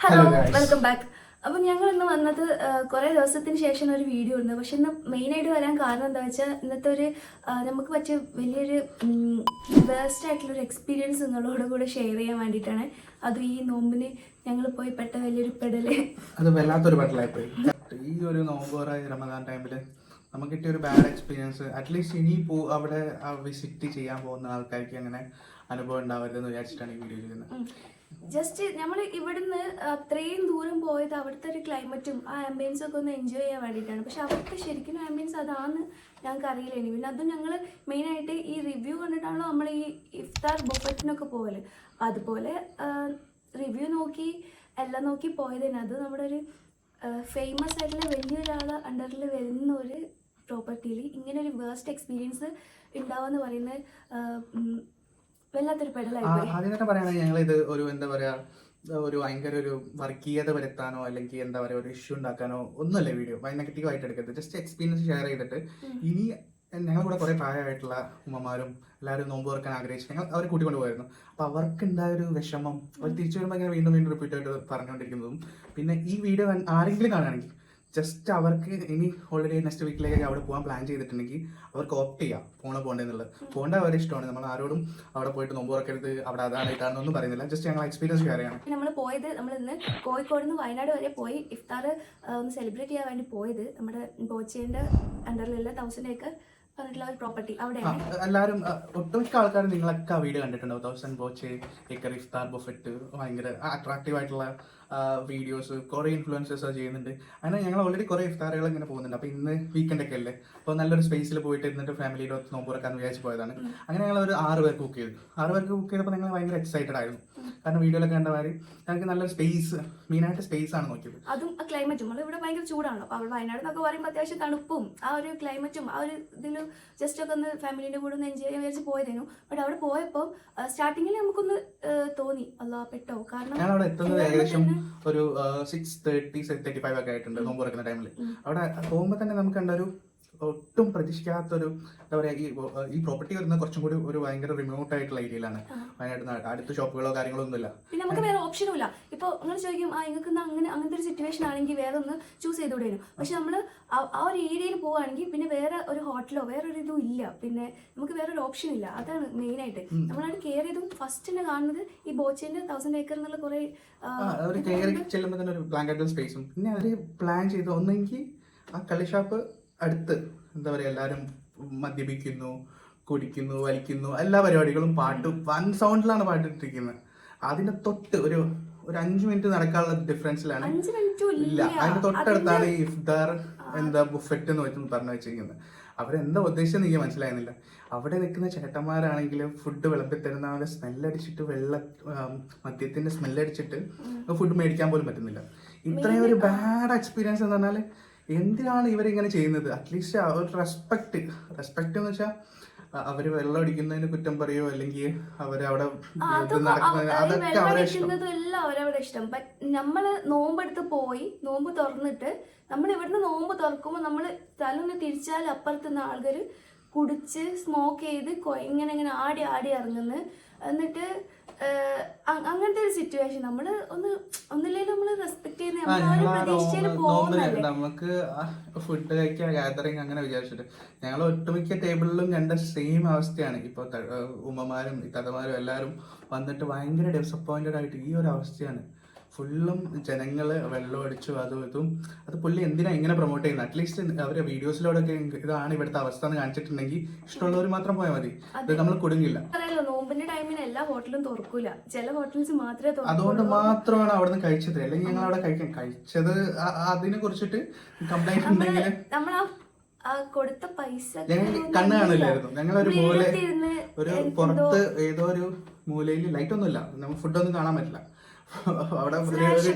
Hello welcome back. അപ്പം ഞങ്ങൾ ഇന്ന് വന്നത് കുറേ ദിവസത്തിന് ശേഷം ഒരു വീഡിയോ ഉണ്ട്. പക്ഷെ ഇന്ന് മെയിനായിട്ട് വരാൻ കാരണം എന്താ വെച്ചാൽ ഇന്നത്തെ ഒരു നമുക്ക് പറ്റിയ വലിയൊരു ബെസ്റ്റ് ആയിട്ടുള്ളൊരു എക്സ്പീരിയൻസ് നിങ്ങളോട് കൂടെ ഷെയർ ചെയ്യാൻ വേണ്ടിയിട്ടാണ്. അത് ഈ നോമ്പിന് ഞങ്ങൾ പോയി പെട്ട വലിയൊരു പെടല്. അത് വല്ലാത്തൊരു പെടലായിപ്പോയി. ഈ ഒരു നോമ്പോറായ റമദാൻ ടൈമിൽ നമുക്ക് കിട്ടിയ ഒരു ബാഡ് എക്സ്പീരിയൻസ് അറ്റ്ലീസ്റ്റ് ഇനി അവിടെ വിസിറ്റ് ചെയ്യാൻ പോകുന്ന ആൾക്കാർക്ക് അങ്ങനെ അനുഭവം ഉണ്ടാവരുതെന്ന് വിചാരിച്ചിട്ടാണ് ഈ വീഡിയോ ചെയ്യുന്നത്. ജസ്റ്റ് നമ്മൾ ഇവിടുന്ന് അത്രയും ദൂരം പോയത് അവിടുത്തെ ഒരു ക്ലൈമറ്റും ആ ആംബിയൻസും ഒക്കെ ഒന്ന് എൻജോയ് ചെയ്യാൻ വേണ്ടിയിട്ടാണ്. പക്ഷെ അവിടുത്തെ ശരിക്കും ആംബിയൻസ് അതാന്ന് ഞങ്ങൾക്ക് അറിയില്ലേനി. പിന്നെ അതും ഞങ്ങൾ മെയിനായിട്ട് ഈ റിവ്യൂ കണ്ടിട്ടാണല്ലോ നമ്മൾ ഈ ഇഫ്താർ ബൊഫറ്റിനൊക്കെ പോകല്. അതുപോലെ റിവ്യൂ നോക്കി എല്ലാം നോക്കി പോയതിന് അത് നമ്മുടെ ഒരു ഫേമസ് ആയിട്ടുള്ള വലിയൊരാൾ അണ്ടറിൽ വരുന്ന ഒരു പ്രോപ്പർട്ടിയിൽ ഇങ്ങനെ ഒരു വേസ്റ്റ് എക്സ്പീരിയൻസ് ഉണ്ടാവുമെന്ന് പറയുന്നത് വല്ലാത്തൊരു പെടലായി. ആദ്യം തന്നെ പറയുകയാണെങ്കിൽ ഞങ്ങൾ ഇത് ഒരു എന്താ പറയാ ഒരു ഭയങ്കര ഒരു വർഗീയത വരുത്താനോ അല്ലെങ്കിൽ എന്താ പറയുക ഒരു ഇഷ്യൂ ഉണ്ടാക്കാനോ ഒന്നുമല്ല വീഡിയോ നെഗറ്റീവ് ആയിട്ട് എടുക്കരുത്. ജസ്റ്റ് എക്സ്പീരിയൻസ് ഷെയർ ചെയ്തിട്ട് ഇനി ഞങ്ങൾ കൂടെ കുറേ പ്രായമായിട്ടുള്ള ഉമ്മമാരും എല്ലാവരും നോമ്പ് തുറക്കാൻ ആഗ്രഹിച്ചു ഞങ്ങൾ അവരെ കൂട്ടിക്കൊണ്ട് പോയിരുന്നു. അപ്പോൾ അവർക്ക് ഉണ്ടായ ഒരു വിഷമം അവർ തിരിച്ചു വരുമ്പോൾ ഇങ്ങനെ വീണ്ടും വീണ്ടും റിപ്പീറ്റ് ആയിട്ട് പറഞ്ഞുകൊണ്ടിരിക്കുന്നതും പിന്നെ ഈ വീഡിയോ ആരെങ്കിലും കാണുകയാണെങ്കിൽ ജസ്റ്റ് അവർക്ക് ഇനി ഓൾറെഡി നെക്സ്റ്റ് വീക്കിലേക്ക് അവിടെ പോകാൻ പ്ലാൻ ചെയ്തിട്ടുണ്ടെങ്കിൽ അവർക്ക് ഓപ്റ്റ് ചെയ്യാം പോകേണ്ടതെന്നുള്ളത്. പോകേണ്ട അവരുടെ ഇഷ്ടമാണ്. നമ്മൾ ആരോടും അവിടെ പോയിട്ട് നോമ്പ് തുറക്കരുത് അവിടെ അതാണ് ഇതാണെന്നൊന്നും പറയുന്നില്ല. ജസ്റ്റ് ഞങ്ങൾ എക്സ്പീരിയൻസ് ഷെയർ ചെയ്യണം. നമ്മൾ പോയത് നമ്മൾ ഇന്ന് കോഴിക്കോട് നിന്ന് വയനാട് വരെ പോയി ഇഫ്താർ ഒന്ന് സെലിബ്രേറ്റ് ചെയ്യാൻ വേണ്ടി പോയത് നമ്മുടെ ബോച്ചേൻ്റെ അണ്ടറിലുള്ള 1000 ഏക്കർ പറഞ്ഞിട്ടുള്ള ഒരു പ്രോപ്പർട്ടി അവിടെയാണ്. എല്ലാവരും ഒട്ടുമിക്ക ആൾക്കാരും നിങ്ങളൊക്കെ ആ വീഡിയോ കണ്ടിട്ടുണ്ടാവും. 1000 ബോച്ചെ ഏക്കർ ഇഫ്താർ ബൊഫറ്റ് ഭയങ്കര അട്രാക്റ്റീവ് ആയിട്ടുള്ള വീഡിയോസ് കുറേ ഇൻഫ്ലുവൻസേഴ്സ് ചെയ്യുന്നുണ്ട്. അങ്ങനെ ഞങ്ങൾ ഓൾറെഡി കുറേ ഇഫ്താറുകൾ ഇങ്ങനെ പോകുന്നുണ്ട്. അപ്പോൾ ഇന്ന് വീക്കെൻഡ് ഒക്കെ അല്ലേ, അപ്പോൾ നല്ലൊരു സ്പേസിൽ പോയിട്ട് ഇരുന്നിട്ട് ഫാമിലിയുടെ നോമ്പ് തുറക്കാന്ന് വിചാരിച്ച് പോയതാണ്. അങ്ങനെ ഞങ്ങൾ ഒരു 6 പേർക്ക് കുക്ക് ചെയ്തു. 6 പേർക്ക് കുക്ക് ചെയ്തപ്പോൾ ഞങ്ങൾ ഭയങ്കര എക്സൈറ്റഡ് ആയിരുന്നു. കാരണം വീഡിയോയിലൊക്കെ കണ്ടമാതിരി ഞങ്ങൾക്ക് നല്ലൊരു സ്പേസ് മെയിനായിട്ട് സ്പേസ് ആണ് നോക്കിയത്. അതും ആ ക്ലൈമറ്റും നമ്മൾ ഇവിടെ ഭയങ്കര ചൂടാണല്ലോ. അപ്പോൾ അവിടെ വയനാട് എന്നൊക്കെ പറയുമ്പോൾ അത്യാവശ്യം തണുപ്പും ആ ഒരു ക്ലൈമറ്റും ആ ഒരു ഇതിൽ ജസ്റ്റ് ഒക്കെ ഒന്ന് ഫാമിലിൻ്റെ കൂടെ ഒന്ന് എൻജോയ് ചെയ്യാൻ വിചാരിച്ച് പോയതേനു. ബട്ട് അവിടെ പോയപ്പോൾ സ്റ്റാർട്ടിങ്ങിൽ നമുക്കൊന്ന് തോന്നി അല്ലാ പെട്ടോ. കാരണം ഞാൻ അവിടെ എത്തുന്നത് ഏകദേശം ഒരു 6:30 6:35 ഒക്കെ ആയിട്ടുണ്ട് നോമ്പ് തുറക്കുന്ന ടൈമിൽ. അവിടെ പോകുമ്പോൾ തന്നെ നമുക്ക് കണ്ട ഒരു ഒട്ടും പ്രതീക്ഷിക്കാത്തൊരു എന്താ പറയുക ഈ പ്രോപ്പർട്ടി വരുന്നത് കുറച്ചും കൂടി ഒരു ഭയങ്കര റിമോട്ട് ആയിട്ടുള്ള ഏരിയയിലാണ്. വയനാട് അടുത്ത ഷോപ്പുകളോ കാര്യങ്ങളോ ഒന്നുമില്ല. പിന്നെ നമുക്ക് വേറെ ഓപ്ഷനും ഇല്ല. ഇപ്പോൾ നിങ്ങൾ ചോദിക്കും നിങ്ങൾക്ക് അങ്ങനത്തെ ഒരു സിറ്റുവേഷൻ ആണെങ്കിൽ വേറെ ഒന്ന് ചൂസ് ചെയ്തുകൂടെയും. പക്ഷെ നമ്മൾ ആ ഒരു ഏരിയയിൽ പോവുകയാണെങ്കിൽ പിന്നെ വേറെ ഒരു ഹോട്ടലോ വേറെ ഒരു ഇതും ഇല്ല. പിന്നെ നമുക്ക് വേറെ ഒരു ഓപ്ഷൻ ഇല്ല. അതാണ് മെയിനായിട്ട് നമ്മളവിടെ കയറിയതും ഫസ്റ്റ് തന്നെ കാണുന്നത് ഈ ബോച്ചേൻ്റെ 1000 ഏക്കർ എന്നുള്ള കുറേ ഒരു കയറി ചെല്ലുമ്പോൾ തന്നെ ഒരു ബ്ലാങ്കറ്റ് സ്പേസും പിന്നെ അവർ പ്ലാൻ ചെയ്ത് ഒന്നെങ്കിൽ ആ കളി ഷോപ്പ് അടുത്ത് എന്താ പറയുക എല്ലാവരും മദ്യപിക്കുന്നു, കുടിക്കുന്നു, വലിക്കുന്നു, എല്ലാ പരിപാടികളും പാട്ട് വൺ സൗണ്ടിലാണ് പാട്ടിട്ടിരിക്കുന്നത്. അതിന്റെ തൊട്ട് ഒരു 5 മിനിറ്റ് നടക്കാനുള്ള ഡിഫറൻസിലാണ് ഇല്ല അതിന്റെ തൊട്ടടുത്താണ് ഈ ഇഫ്താർ എന്താ ബുഫറ്റ് എന്ന് പറഞ്ഞു വെച്ചിരിക്കുന്നത്. അവരെന്താ ഉദ്ദേശിച്ചത് എനിക്ക് മനസ്സിലായിരുന്നില്ല. അവിടെ നിൽക്കുന്ന ചേട്ടന്മാരാണെങ്കിലും ഫുഡ് വിളമ്പി തരുന്ന പോലെ സ്മെല്ലടിച്ചിട്ട് മദ്യത്തിന്റെ സ്മെല്ലടിച്ചിട്ട് ഫുഡ് മേടിക്കാൻ പോലും പറ്റുന്നില്ല. ഇത്രയും ഒരു ബാഡ് എക്സ്പീരിയൻസ് എന്ന് പറഞ്ഞാൽ എന്തിനാണ് ഇവരിങ്ങനെ ചെയ്യുന്നത്? അറ്റ്ലീസ്റ്റ് ഒരു റെസ്പെക്ട് എന്ന് വെച്ചാൽ അവര് വെള്ളം അടിക്കുന്നതിന് കുറ്റം പറയോ അല്ലെങ്കിൽ അവരവിടെ നടക്കുന്നത് അതൊക്കെ അവരവിടെ ഇഷ്ടം. നമ്മള് നോമ്പെടുത്ത് പോയി നോമ്പ് തുറന്നിട്ട് നമ്മൾ ഇവിടുന്ന് നോമ്പ് തുറക്കുമ്പോൾ നമ്മൾ തലൊന്ന് തിരിച്ചാൽ അപ്പുറത്തുനിന്ന് ആൾക്കാർ കുടിച്ച് സ്മോക്ക് ചെയ്ത് ഇങ്ങനെ ആടി ഇറങ്ങുന്നു. എന്നിട്ട് അങ്ങനത്തെ ഒരു സിറ്റുവേഷൻ നമ്മൾ ഒന്നില്ലെങ്കിൽ നമ്മൾ റെസ്പെക്ട് ചെയ്യുന്ന നമുക്ക് ഫുഡ് കഴിക്കുക ഗാദറിങ് അങ്ങനെ വിചാരിച്ചിട്ട് ഞങ്ങൾ ഒട്ടുമിക്ക ടേബിളിലും കണ്ട സെയിം അവസ്ഥയാണ്. ഇപ്പൊ ഉമ്മമാരും ഇത്തമാരും എല്ലാവരും വന്നിട്ട് ഭയങ്കര ഡിസപ്പോയിന്റഡ് ആയിട്ട് ഈ ഒരു അവസ്ഥയാണ്. ഫുള്ളും ജനങ്ങള് വെള്ളം അടിച്ചു അതും ഇതും. അത് പുള്ളി എന്തിനാ ഇങ്ങനെ പ്രൊമോട്ട് ചെയ്യുന്നത്? അറ്റ്ലീസ്റ്റ് അവരെ വീഡിയോസിലൂടെ ഇതാണ് ഇവിടുത്തെ അവസ്ഥ എന്ന് കാണിച്ചിട്ടുണ്ടെങ്കിൽ ഇഷ്ടമുള്ളവർ മാത്രം പോയാൽ മതി. ഇത് നമ്മൾ കുടുങ്ങില്ല. നോമ്പിന്റെ ടൈമിന് എല്ലാ ഹോട്ടലും തുറക്കൂല, ചില ഹോട്ടൽസ് മാത്രമേ തുറക്കൂ. അതുകൊണ്ട് മാത്രമാണ് അവിടെ നിന്ന് കഴിച്ചത്. അല്ലെങ്കിൽ ഞങ്ങൾ അവിടെ കഴിച്ചത് അതിനെ കുറിച്ചിട്ട് കംപ്ലൈന്റ് ഉണ്ടെങ്കിൽ നമ്മൾ കൊടുത്ത പൈസ ഞങ്ങൾ കണ്ണ് കാണില്ലായിരുന്നു. ഞങ്ങളൊരു ഒരു പുറത്ത് ഏതോ ഒരു മൂലയിൽ ലൈറ്റ് ഒന്നുമില്ല, നമുക്ക് ഫുഡൊന്നും കാണാൻ പറ്റില്ല. അവിടെ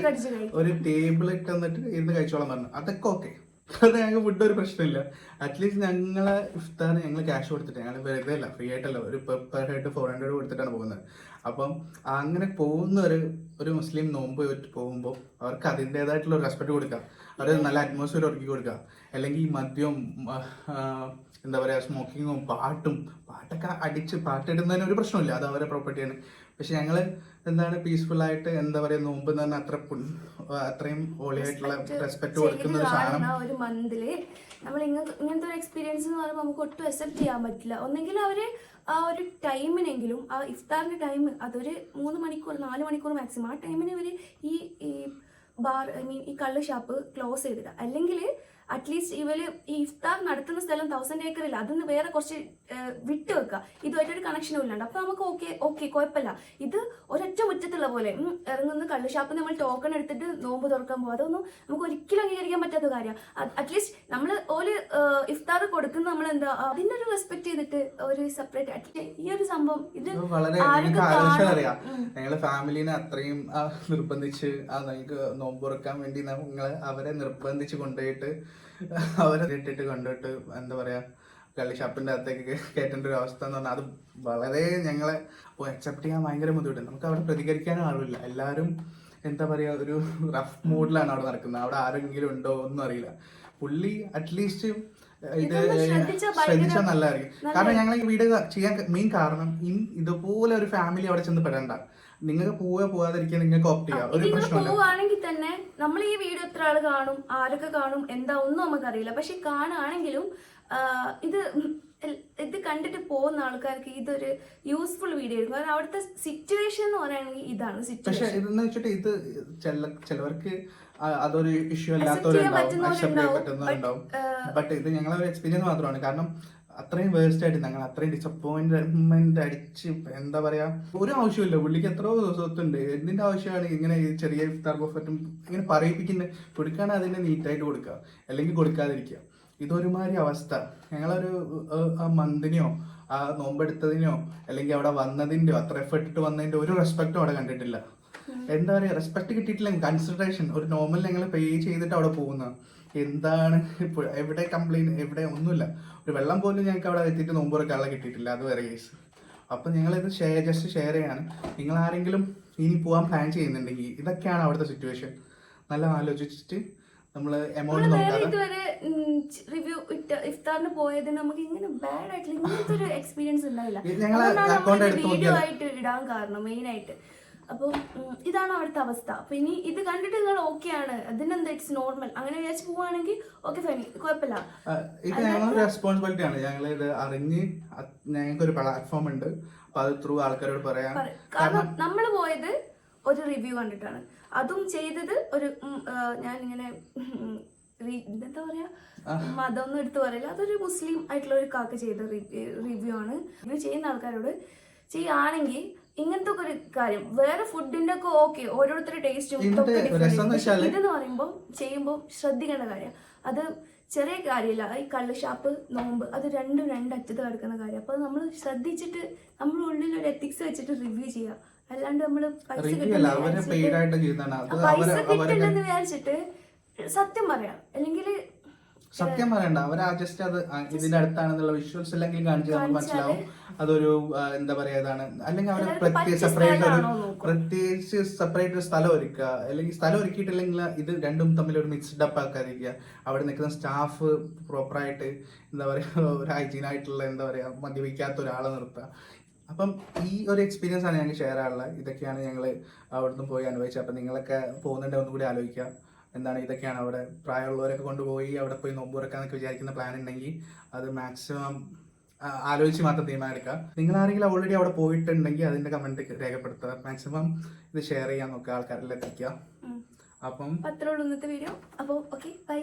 ഒരു ടേബിൾ ഇട്ട് വന്നിട്ട് ഇരുന്ന് കഴിച്ചോളാൻ പറഞ്ഞു. അതൊക്കെ ഓക്കെ, അത് ഞങ്ങൾക്ക് ഫുഡ് ഒരു പ്രശ്നമില്ല. അറ്റ്ലീസ്റ്റ് ഞങ്ങളെ ഇഫ്താർ ഞങ്ങൾ ക്യാഷ് കൊടുത്തിട്ട് ഞങ്ങൾ വെറുതെ അല്ല ഫ്രീ ആയിട്ടല്ല ഒരു പെർ ഹെഡ് 400 കൊടുത്തിട്ടാണ് പോകുന്നത്. അപ്പം അങ്ങനെ പോകുന്ന ഒരു മുസ്ലിം നോമ്പ് പോകുമ്പോൾ അവർക്ക് അതിൻ്റെതായിട്ടുള്ള ഒരു റെസ്പെക്ട് കൊടുക്കുക, അവർ നല്ല അറ്റ്മോസ്ഫിയർ ഒരുക്കി കൊടുക്കുക. അല്ലെങ്കിൽ ഈ മദ്യവും എന്താ പറയുക സ്മോക്കിങ്ങും പാട്ടൊക്കെ അടിച്ച് പാട്ടിടുന്നതിന് ഒരു പ്രശ്നമില്ല, അത് അവരുടെ പ്രോപ്പർട്ടിയാണ്. പക്ഷെ ഞങ്ങള് എന്താണ് പീസ്ഫുൾ ആയിട്ട് എന്താ പറയാ നോമ്പ് എന്ന് പറഞ്ഞാൽ അത്രയും ഹോളിയായിട്ടുള്ള റെസ്പെക്ട് കൊടുക്കുന്ന ഒരു സാധനം. ഒരു മന്തില് നമ്മൾ ഇങ്ങനത്തെ ഒരു എക്സ്പീരിയൻസ് എന്ന് പറയുമ്പോൾ നമുക്ക് ഒട്ടും അക്സെപ്റ്റ് ചെയ്യാൻ പറ്റില്ല. ഒന്നെങ്കിൽ അവര് ആ ഒരു ടൈമിനെങ്കിലും, ആ ഇഫ്താറിന്റെ ടൈം അതൊരു 3 മണിക്കൂർ 4 മണിക്കൂർ മാക്സിമം, ആ ടൈമിന് ഇവര് ഈ ബാർ ഈ കള്ള് ഷാപ്പ് ക്ലോസ് ചെയ്തിടുക. അല്ലെങ്കിൽ അറ്റ്ലീസ്റ്റ് ഇവര് ഈ ഇഫ്താർ നടത്തുന്ന സ്ഥലം 1000 ഏക്കറില്ല, അതിന് വേറെ കുറച്ച് വിട്ട് വെക്കുക. ഇതുമായിട്ടൊരു കണക്ഷനും ഇല്ലാണ്ട്. അപ്പൊ നമുക്ക് ഓക്കെ കുഴപ്പമില്ല. ഇത് ഒരൊറ്റ മുറ്റത്തുള്ള പോലെ ഇറങ്ങുന്ന കള്ള് ഷാപ്പ് നമ്മൾ ടോക്കൺ എടുത്തിട്ട് നോമ്പ് തുറക്കാൻ പോകും. അതൊന്നും നമുക്ക് ഒരിക്കലും അംഗീകരിക്കാൻ പറ്റാത്ത കാര്യം. അറ്റ്ലീസ്റ്റ് നമ്മൾ ഒരു ഇഫ്താർ കൊടുക്കുന്ന നമ്മൾ എന്താ അതിന്റെ ഒരു റെസ്പെക്ട് ചെയ്തിട്ട് ഒരു സെപ്പറേറ്റ് ഈ ഒരു സംഭവം ഇത് വളരെ അറിയാം. ഞങ്ങള് ഫാമിലിനെ അത്രയും നിർബന്ധിച്ച് നിങ്ങൾക്ക് നോമ്പ് തുറക്കാൻ വേണ്ടി ഞങ്ങള് അവരെ നിർബന്ധിച്ച് കൊണ്ടുപോയിട്ട് അവരെ ഇട്ടിട്ട് കൊണ്ടുപോയിട്ട് എന്താ പറയാ കള്ളി ഷാപ്പിന്റെ അകത്തേക്ക് കയറ്റേണ്ട ഒരു അവസ്ഥ എന്ന് പറഞ്ഞാൽ അത് വളരെ ഞങ്ങളെ അക്സെപ്റ്റ് ചെയ്യാൻ ഭയങ്കര ബുദ്ധിമുട്ട്. നമുക്ക് അവിടെ പ്രതികരിക്കാനും ആളില്ല. എല്ലാവരും എന്താ പറയാ ഒരു റഫ് മൂഡിലാണ് അവിടെ നടക്കുന്നത്. അവിടെ ആരെങ്കിലും ഉണ്ടോ ഒന്നും അറിയില്ല. പുള്ളി അറ്റ്ലീസ്റ്റ് ഇത് ശ്രദ്ധിച്ചാൽ നല്ലതായിരിക്കും. കാരണം ഞങ്ങൾ ഈ വീഡിയോ ചെയ്യാൻ മെയിൻ കാരണം ഇതുപോലെ ഒരു ഫാമിലി അവിടെ ചെന്ന് പെടണ്ട. നിങ്ങൾക്ക് പോവാതിരിക്കാൻ നിങ്ങൾക്ക് ഓപ്റ്റ് ചെയ്യാം, ഒരു പ്രശ്നമില്ല. പോവാണെങ്കിൽ തന്നെ നമ്മൾ ഈ വീഡിയോ എത്ര ആള് കാണും, ആരൊക്കെ കാണും, എന്താ ഒന്നും നമുക്കറിയില്ല. പക്ഷെ കാണുകയാണെങ്കിലും ഇത് കണ്ടിട്ട് പോകുന്ന ആൾക്കാർക്ക് ഇതൊരു യൂസ്ഫുൾ വീഡിയോ ആയിരിക്കും. കാരണം അവിടുത്തെ സിറ്റുവേഷൻ എന്ന് പറയുകയാണെങ്കിൽ ഇതാണ് സിറ്റുവേഷൻ. പക്ഷെ ഇതെന്ന് വെച്ചിട്ട് ഇത് ചിലവർക്ക് അതൊരു ഇഷ്യൂ അല്ലാത്തവരുണ്ടാവും, അക്സെപ്റ്റ് ചെയ്യാൻ പറ്റുന്നവരുണ്ടാവും. ബട്ട് ഇത് ഞങ്ങളൊരു എക്സ്പീരിയൻസ് മാത്രമാണ്. കാരണം അത്രയും വേസ്റ്റ് ആയിട്ട് ഞങ്ങൾ അത്രയും ഡിസപ്പോയിന്റ്മെന്റ് അടിച്ച് എന്താ പറയാ, ഒരു ആവശ്യമില്ല. പുള്ളിക്ക് എത്രയോ ദിവസത്തുണ്ട്, എന്തിന്റെ ആവശ്യമാണ് ഇങ്ങനെ ചെറിയ ഇഫ്താർ ബഫറ്റും ഇങ്ങനെ പറയിപ്പിക്കുന്നത്? കൊടുക്കുകയാണെങ്കിൽ അതിനെ നീറ്റായിട്ട് കൊടുക്കുക, അല്ലെങ്കിൽ കൊടുക്കാതിരിക്കുക. ഇതൊരുമാതിരി അവസ്ഥ. ഞങ്ങളൊരു ആ മന്തിനെയോ ആ നോമ്പെടുത്തതിനോ അല്ലെങ്കിൽ അവിടെ വന്നതിന്റെയോ അത്ര എഫർട്ട് ഇട്ട് വന്നതിന്റെ ഒരു റെസ്പെക്റ്റും അവിടെ കണ്ടിട്ടില്ല. എന്താ പറയാ, റെസ്പെക്ട് കിട്ടിയിട്ടില്ല, കൺസിഡറേഷൻ. ഒരു നോർമൽ ഞങ്ങൾ പേ ചെയ്തിട്ട് അവിടെ പോകുന്നത് എന്താണ് ഇപ്പോൾ എവിടെ കംപ്ലൈന്റ്, എവിടെ ഒന്നുമില്ല. ഒരു വെള്ളം പോലും ഞങ്ങൾക്ക് അവിടെ എത്തിയിട്ട് നോമ്പ് തുറക്കാനുള്ള കിട്ടിയിട്ടില്ല. അത് വേറെ കേസ്. അപ്പം ഞങ്ങളിത് ജസ്റ്റ് ഷെയർ ചെയ്യാണ്. നിങ്ങൾ ആരെങ്കിലും ഇനി പോകാൻ പ്ലാൻ ചെയ്യുന്നുണ്ടെങ്കിൽ ഇതൊക്കെയാണ് അവിടുത്തെ സിറ്റുവേഷൻ. നല്ല ആലോചിച്ചിട്ട് നമ്മൾ എമൗണ്ട് നോക്കാതെ. ഇതുവരെ റിവ്യൂ ഇഫ്താറിന് പോയതിന് നമുക്ക് ഇങ്ങനെ ബാഡ് ആയിട്ടുള്ള ഇങ്ങനത്തെ ഒരു എക്സ്പീരിയൻസ് ഉണ്ടായില്ല. വീഡിയോ ആയിട്ട് ഇടാൻ കാരണം മെയിൻ ആയിട്ട്. അപ്പം ഇതാണ് അവിടുത്തെ അവസ്ഥ. അപ്പൊ ഇനി ഇത് കണ്ടിട്ട് നിങ്ങൾ ഓക്കെയാണ്, അതിനെന്താ ഇറ്റ്സ് നോർമൽ അങ്ങനെ വിചാരിച്ച് പോവാണെങ്കിൽ ഓക്കെ ഫൈൻ, കുഴപ്പമില്ല. ഇത് ഞങ്ങളുടെ റെസ്പോൺസിബിലിറ്റി ആണ്. ഞങ്ങൾ ഇത് അറിഞ്ഞ് ഞങ്ങൾക്ക് ഒരു പ്ലാറ്റ്ഫോം ഉണ്ട്, അപ്പൊ അത് ത്രൂ ആൾക്കാരോട് പറയാം. കാരണം നമ്മൾ പോയത് ഒരു റിവ്യൂ കണ്ടിട്ടാണ്, അതും ചെയ്തത് ഒരു ഞാനിങ്ങനെ എന്താ പറയാ മതമൊന്നും എടുത്തു പറയില്ല, അതൊരു മുസ്ലിം ആയിട്ടുള്ള ഒരു കാക്ക ചെയ്ത റിവ്യൂ ആണ്. റിവ്യൂ ചെയ്യുന്ന ആൾക്കാരോട് ചെയ്യുകയാണെങ്കിൽ ഇങ്ങനത്തെ ഒരു കാര്യം വേറെ ഫുഡിന്റെ ഒക്കെ ഓക്കെ, ഓരോരുത്തരുടെ ടേസ്റ്റും ഇതെന്ന് പറയുമ്പോൾ ചെയ്യുമ്പോൾ ശ്രദ്ധിക്കേണ്ട കാര്യം. അത് ചെറിയ കാര്യമില്ല. ഈ കള്ള് ഷാപ്പ് നോമ്പ് അത് രണ്ടും രണ്ടറ്റത്ത് കിടക്കുന്ന കാര്യം. അപ്പൊ നമ്മൾ ശ്രദ്ധിച്ചിട്ട് നമ്മുടെ ഉള്ളിൽ ഒരു എത്തിക്സ് വെച്ചിട്ട് റിവ്യൂ ചെയ്യാം. അല്ലാണ്ട് നമ്മള് പൈസ കിട്ടില്ലെന്ന് വിചാരിച്ചിട്ട് സത്യം പറയാം. അല്ലെങ്കിൽ സത്യം പറയണ്ട, അവരാ ജസ്റ്റ് അത് ഇതിന്റെ അടുത്താണെന്നുള്ള വിഷ്വൽസ് അല്ലെങ്കിൽ കാണിച്ച് നമുക്ക് മനസ്സിലാവും അതൊരു എന്താ പറയാ ഇതാണ്. അല്ലെങ്കിൽ അവർ പ്രത്യേകിച്ച് സെപ്പറേറ്റ് ഒരു സ്ഥലം ഒരുക്കുക, അല്ലെങ്കിൽ സ്ഥലം ഒരുക്കിയിട്ടില്ലെങ്കിൽ ഇത് രണ്ടും തമ്മിൽ ഒരു മിക്സ്ഡ് അപ്പ് ആക്കാതിരിക്കുക. അവിടെ നിൽക്കുന്ന സ്റ്റാഫ് പ്രോപ്പറായിട്ട് എന്താ പറയുക ഒരു ഹൈജീൻ ആയിട്ടുള്ള എന്താ പറയുക മദ്യപിക്കാത്ത ഒരാളെ നിർത്തുക. അപ്പം ഈ ഒരു എക്സ്പീരിയൻസ് ആണ് ഞങ്ങൾക്ക് ഷെയർ ചെയ്യാനുള്ളത്. ഇതൊക്കെയാണ് ഞങ്ങൾ അവിടുന്ന് പോയി അനുഭവിച്ചത്. അപ്പം നിങ്ങളൊക്കെ പോകുന്നുണ്ടെ ഒന്നുകൂടി ആലോചിക്കുക. എന്താണ് ഇതൊക്കെയാണ് അവിടെ പ്രായമുള്ളവരൊക്കെ കൊണ്ടുപോയി അവിടെ പോയി നോമ്പ് തുറക്കാന്നൊക്കെ വിചാരിക്കുന്ന പ്ലാൻ ഉണ്ടെങ്കിൽ അത് മാക്സിമം ആലോചിച്ച് മാത്രം തീരുമാനം എടുക്കുക. നിങ്ങൾ ആരെങ്കിലും ഓൾറെഡി അവിടെ പോയിട്ടുണ്ടെങ്കിൽ അതിന്റെ കമന്റ് രേഖപ്പെടുത്തുക. മാക്സിമം ഇത് ഷെയർ ചെയ്യാൻ നോക്കുക, ആൾക്കാരിൽ എത്തിക്കുക. അപ്പം അത്രേ ഉള്ളൂ ഇന്നത്തെ വീഡിയോ. അപ്പോൾ ഓക്കെ, ബൈ.